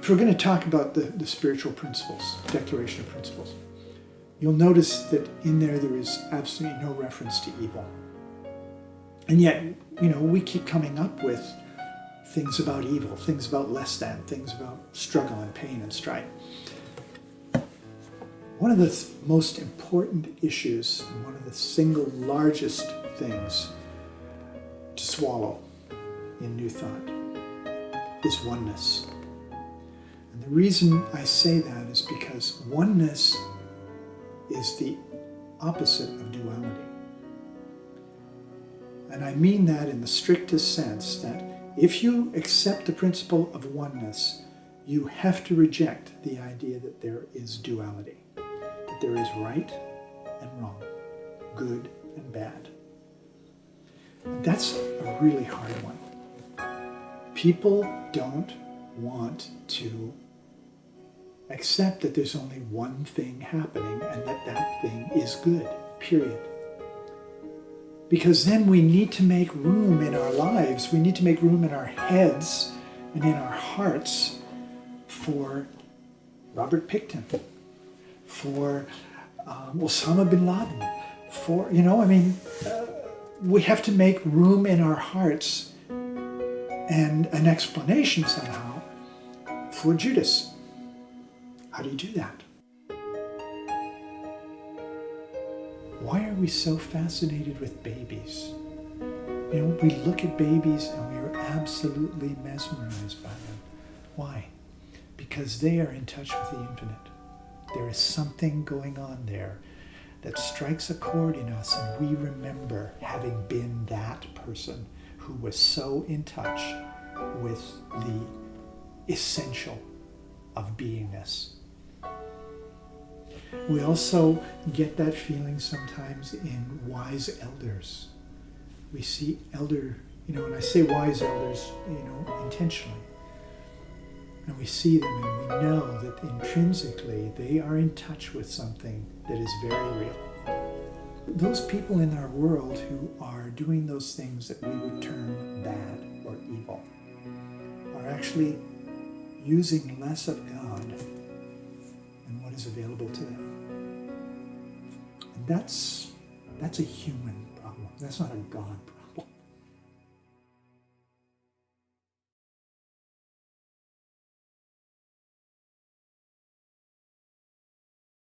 if we're going to talk about the spiritual principles, declaration of principles, you'll notice that in there is absolutely no reference to evil. And yet, we keep coming up with things about evil, things about less than, things about struggle and pain and strife. One of the most important issues, and one of the single largest things to swallow in New Thought is oneness. And the reason I say that is because oneness is the opposite of duality. And I mean that in the strictest sense, that if you accept the principle of oneness, you have to reject the idea that there is duality, that there is right and wrong, good and bad. And that's a really hard one. People don't want to accept that there's only one thing happening and that thing is good, period. Because then we need to make room in our lives, we need to make room in our heads and in our hearts for Robert Pickton, for Osama bin Laden, for, we have to make room in our hearts and an explanation somehow for Judas. How do you do that? Why are we so fascinated with babies? We look at babies and we are absolutely mesmerized by them. Why? Because they are in touch with the infinite. There is something going on there that strikes a chord in us, and we remember having been that person who was so in touch with the essential of beingness. We also get that feeling sometimes in wise elders. We see and I say wise elders, intentionally. And we see them and we know that intrinsically they are in touch with something that is very real. Those people in our world who are doing those things that we would term bad or evil are actually using less of God than what is available to them. And that's a human problem. That's not a God problem.